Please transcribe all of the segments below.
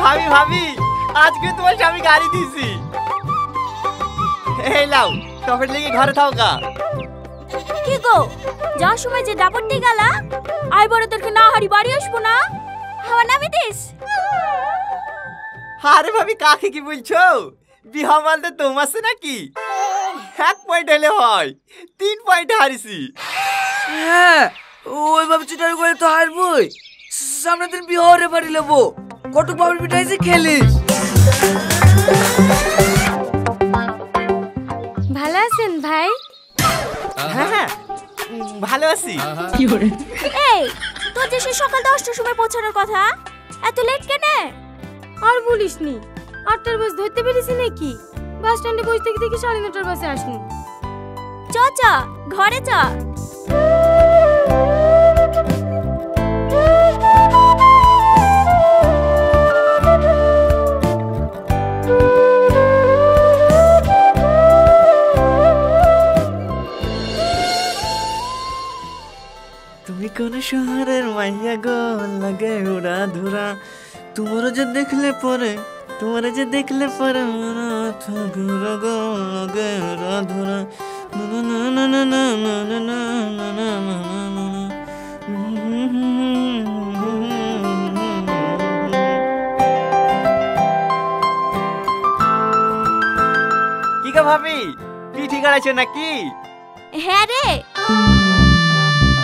ভাবি ভাবি আজকে তোমার স্বামী গাড়ি দিছি। এই লাও টপের লেগে ঘরে থাও গা। কি গো যাওয়ার সময় যে ডাবরটি গেলা আই বড় তোরকে না হারি বাড়ি আসবো না হাওয়া নামি দিস। আরে ভাবি কাকে কি বলছো? বিহা মালতে তোম আছে নাকি? 1 পয়েন্ট হলে হয়, 3 পয়েন্ট হারিছি। হ্যাঁ ওই ভাবে চিটার করে তো হারবই। সামনে দিন বিহারে বাড়ি নেবো, কটক বাবুর পিঠাইছে খেলিস। ভালো আছেন ভাই? হ্যাঁ হ্যাঁ ভালো আছি। এই তোর যে সেই সকাল 10টার সময় পৌঁছানোর কথা, এত লেট কেন? আর বলিসনি, 8টার বাস ধরতে পেরেছি নাকি? বাস স্ট্যান্ডে বসে থেকে 9:30টার বাসে আসনি। চ চ ঘরে চ। তুমি কোন শহরের মাইয়া গো, লাগে উড়া ধুরা, তোমার যে দেখলে পরে মনে ঘুরা গো, লাগে উড়া ধুরা। কি গো ভাবি, কি ঠিক আছে নাকি? হ্যাঁ রে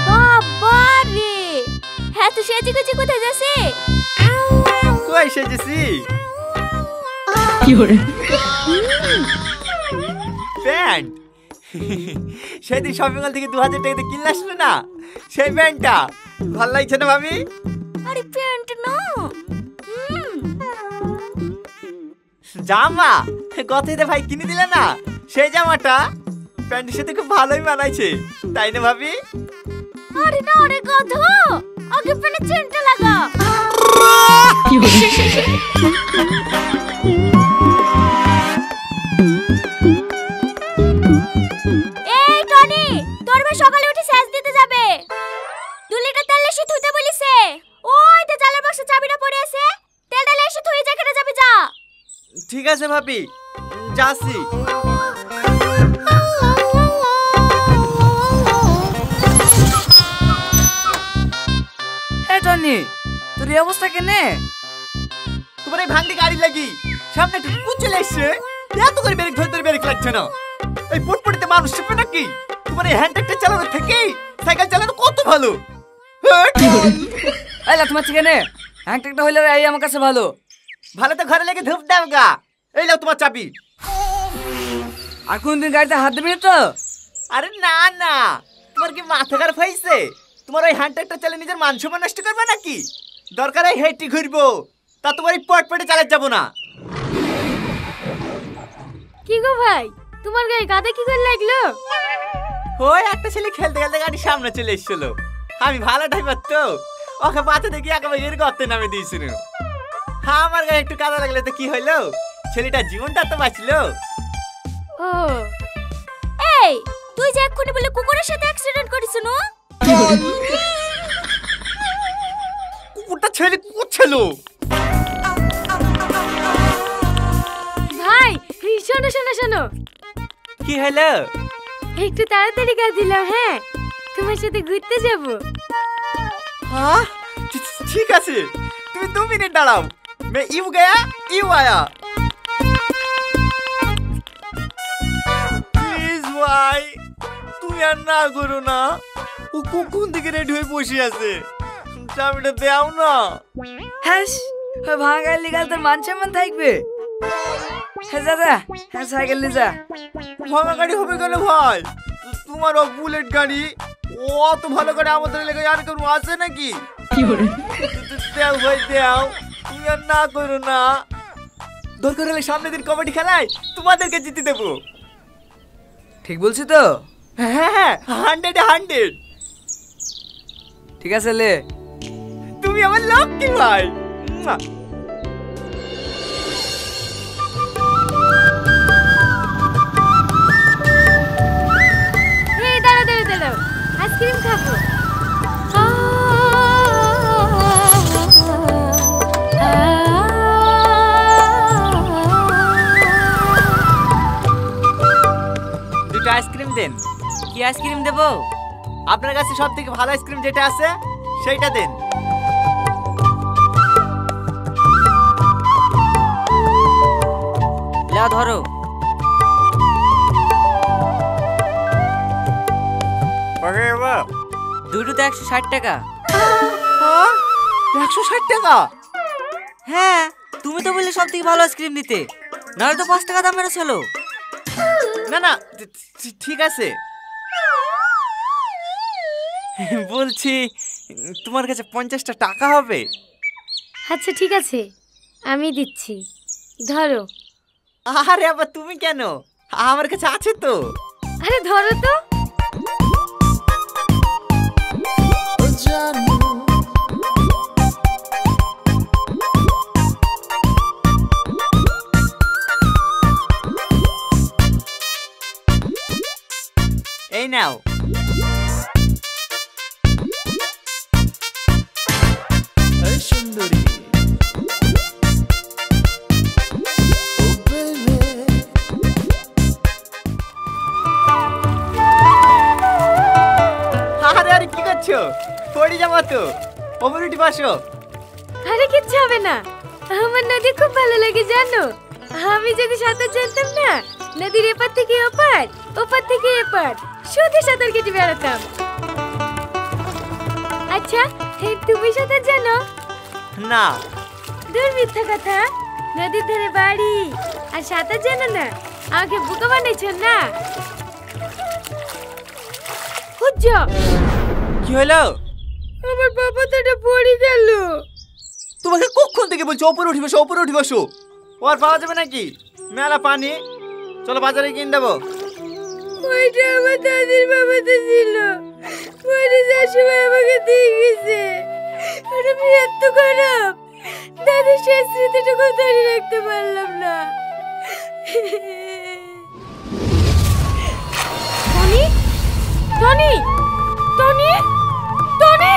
বাবা রে, হ্যাঁ তো সেজে গুজে কোথায় যাচ্ছে? কই সেজেছি? প্যান্ট সেদিন শপিং মল থেকে 2000 টাকা দিয়ে কিনলে আসলো না, সেই প্যান্টটা ভালো লাগছে না ভাবি? আরে প্যান্ট না, জামা গতইতে ভাই কিনে দিলে না, সেই জামাটা প্যান্টের সাথে খুব ভালোই মানাইছে, তাই না ভাবি? আরে না রে গাধা, আগে প্যান্টের চেনটা লাগা। এই টনি, তোর ভাই সকালে উঠে সেচ দিতে যাবে, 2 লিটার তেল এসে ধুতে বলিছে। ওই তে জালের বক্সে চাবিটা পড়ে আছে, তেলটা এসে ধুই যেখানে যাবি যা। ঠিক আছে ভাবি, যাচ্ছি। হ্যাঁ টনি, তোর এই অবস্থা কেনে? তোমার এই ভাঙড়ি গাড়ি লাগি সামনে একটু কুকুর চলে এসছে, এত করে ব্রেক ধরে ব্রেক লাগছে না। এই পটপটিতে মানুষ চেপে নাকি? তোমার এই হ্যান্ড ট্রাক্টর চালানোর থেকে সাইকেল চালানো কত ভালো। এই লা তোমার কেনে? হ্যাং ট্রাক্টর হইলে এই আমার কাছে ভালো। ভালো তো ঘরে লেগে ধূপ দাও গা। এই নাও তোমার চাবি। আর কোনদিন গাড়িতে হাত দিবি না তো? আরে না না, তোমার কি মাথা খারাপ হয়েছে? তোমার ওই হ্যান্ড ট্রাক্টর চালিয়ে নিজের মান সম্মান নষ্ট করবে নাকি? দরকার হয় হেঁটে ঘুরবো, তা তোমার এই পটপটে চালাতে যাবো না। কি গো ভাই, তোমার গায়ে গাদা কি করে লাগলো? ওই একটা ছেলে খেলতে খেলতে গাড়ি সামনে চলে এসেছিল, আমি ভালো ড্রাইভার তো, ওকে পাতে দেখি একেবারে এর গর্তে নামে দিয়েছিল। হ্যাঁ আমার গায়ে একটু কাদা লাগলে তো কি হইলো, ছেলেটার জীবনটা তো বাঁচলো। ও এই তুই যে এক্ষুনি বলে কুকুরের সাথে অ্যাক্সিডেন্ট করিস না? কুকুরটা ছেলে করছিল। ভাই শোনো শোনো শোনো, কি হলো? একটু তাড়াতাড়ি কাজ দিলাম, হ্যাঁ তোমার সাথে ঘুরতে যাব। हाँ ठीक है, तुम 2 मिनट दाड़ाओ, मैं यू गया यू आया। प्लीज भाई तुम यार ना करो ना, वो কোন দিকে রেডি হয়ে বসে আছে, চাবিটা দাও না। হ্যাঁ ওই ভাঙা গাড়ি লিগাল তোর মান সম্মান থাকবে। হ্যাঁ দাদা, হ্যাঁ সাইকেল নিয়ে যা। ভাঙা গাড়ি হবে কেন ভাই? তোমার বুলেট গাড়ি, ও অত ভালো গাড়ি আমাদের এলাকায় আর কেউ আছে নাকি? দেও ভাই দেও, তুমি আর না করো না। দরকার হলে সামনের দিন কবাডি খেলায় তোমাদেরকে জিতে দেবো। ঠিক বলছি তো? হ্যাঁ হ্যাঁ 100 ঠিক আছে লে। তুমি আমার লক্ষ্মী ভাই। এই দাঁড়াও দাঁড়াও দাঁড়াও, আইসক্রিম খাবো। দেন। কি আইসক্রিম দেবো? আপনার কাছে সব থেকে ভালো আইসক্রিম যেটা আছে সেইটা দেন। লা ধরো। দুটোতে 160 টাকা। 160 টাকা? হ্যাঁ, তুমি তো বললে সব থেকে ভালো আইসক্রিম দিতে, নাহলে তো 5 টাকা দাম মেরেছিল। না না, ঠিক আছে। বলছি তোমার কাছে 50টা টাকা হবে? আচ্ছা ঠিক আছে, আমি দিচ্ছি, ধরো। আরে আবার তুমি কেন? আমার কাছে আছে তো। আরে ধরো তো। এই নাও। সুন্দরী আরে কি করছো? পড়ে যাবো তো, ওপরে উঠে বসো। আরে কিচ্ছু হবে না, আমার নদী খুব ভালো লাগে জানো। আমি যদি সাঁতার জানতাম না, নদীর এপার থেকে ওপার, ওপার থেকে এপার শুধু সাঁতার কেটে বেড়াতাম। আচ্ছা তুমি সাঁতার জানো? না। দূর মিথ্যা কথা, নদীর ধারে বাড়ি আর সাঁতার জানো না? আমাকে বোকা বানাইছো না? হুজ্জা কি হলো? আমার বাবা তো পড়ে গেল। তোমাকে কখন থেকে বলছো ওপরে উঠে বসো, ওপরে উঠে বসো। ও আর পাওয়া যাবে নাকি? মেলা পানি, চলো বাজারে কিনে দেবো। ওইটা আমার দাদির বাবাতে ছিল, পরে যাওয়ার সময় আমাকে দিয়ে গেছে। আর আমি এত খারাপ, দাদির শেষ স্মৃতিটুকু ধরে রাখতে পারলাম না। Tony, Tony, Tony, Tony,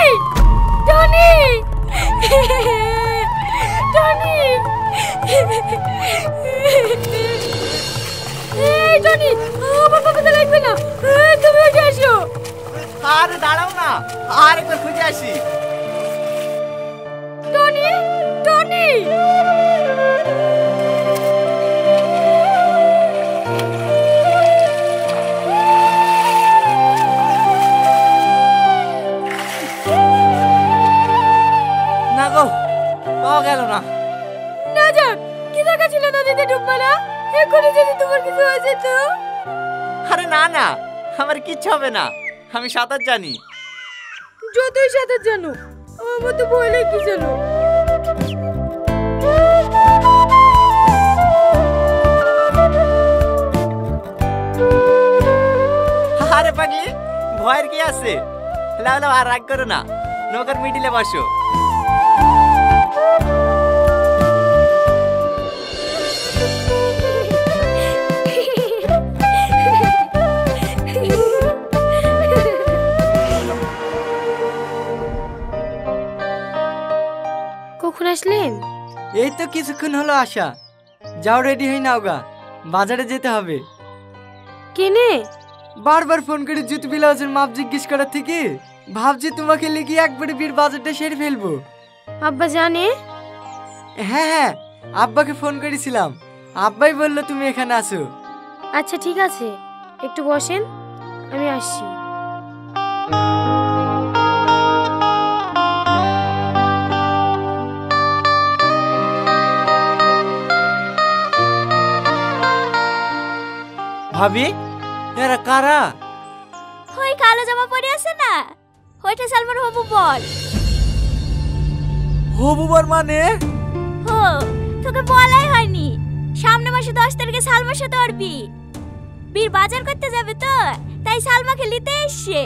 Tony, Tony, এই টনি, আমার বাবাতে লাগবে না, তুমি উঠে আসো। আরে দাঁড়াও না, আর একবার খুঁজে আসি। টনি, টনি, না গো, পাওয়া গেল না। না যাক, কি দরকার ছিল নদীতে ডুব মারা? এখনই যদি তোমার কিছু আছে তো। আরে না না, আমার কিচ্ছু হবে না, আমি সাঁতার জানি। যতই সাঁতার জানো, আমার তো ভয় লাগছে জানো। আরে পাগলি, ভয়ের কি আছে? লাও লাও, আর রাগ করো না, নৌকার মিডিলে বসো। কখন আসলেন? এই তো কিছুক্ষণ হলো আসা। যাও রেডি হই নাও গা, বাজারে যেতে হবে। কেনে? বারবার ফোন করে জুতো ব্লাউজের মাপ জিজ্ঞেস করার থেকে ভাবছি তোমাকে লিখে একবারে বিয়ের বাজারটা সেরে ফেলবো। আব্বা জানে? হ্যাঁ হ্যাঁ, আব্বাকে ফোন করেছিলাম, আব্বাই বললো তুমি এখানে আসো। আচ্ছা ঠিক আছে, একটু বসেন, আমি আসছি। ভাবি, এরা কারা? ওই কালো জামা পরে আছে না, ওইটা সালমান হবু বল। হবুবার মানে? হো, তোকে বলাই হয়নি, সামনে মাসে 10 তারিখে সালমার সাথে ওর বীর বাজার করতে যাবে তো, তাই সালমাকে নিতে এসছে।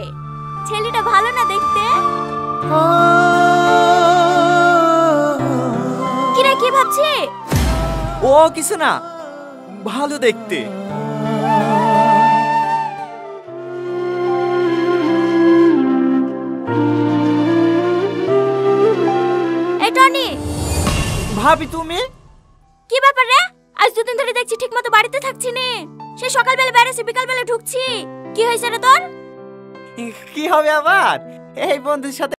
ছেলেটা ভালো না দেখতে? কিরা কি ভাবছি? ও কিছু না, ভালো দেখতে। এই টনি, ভাবি তুমি? কি ব্যাপার রে? আজ 2 দিন ধরে দেখছি ঠিকমতো বাড়িতে থাকছি নে। সে সকালবেলা বেরোছি, বিকালবেলা ঢুকছি, কি হয়েছে রে তোর? কি হবে আবার, এই বন্ধুর সাথে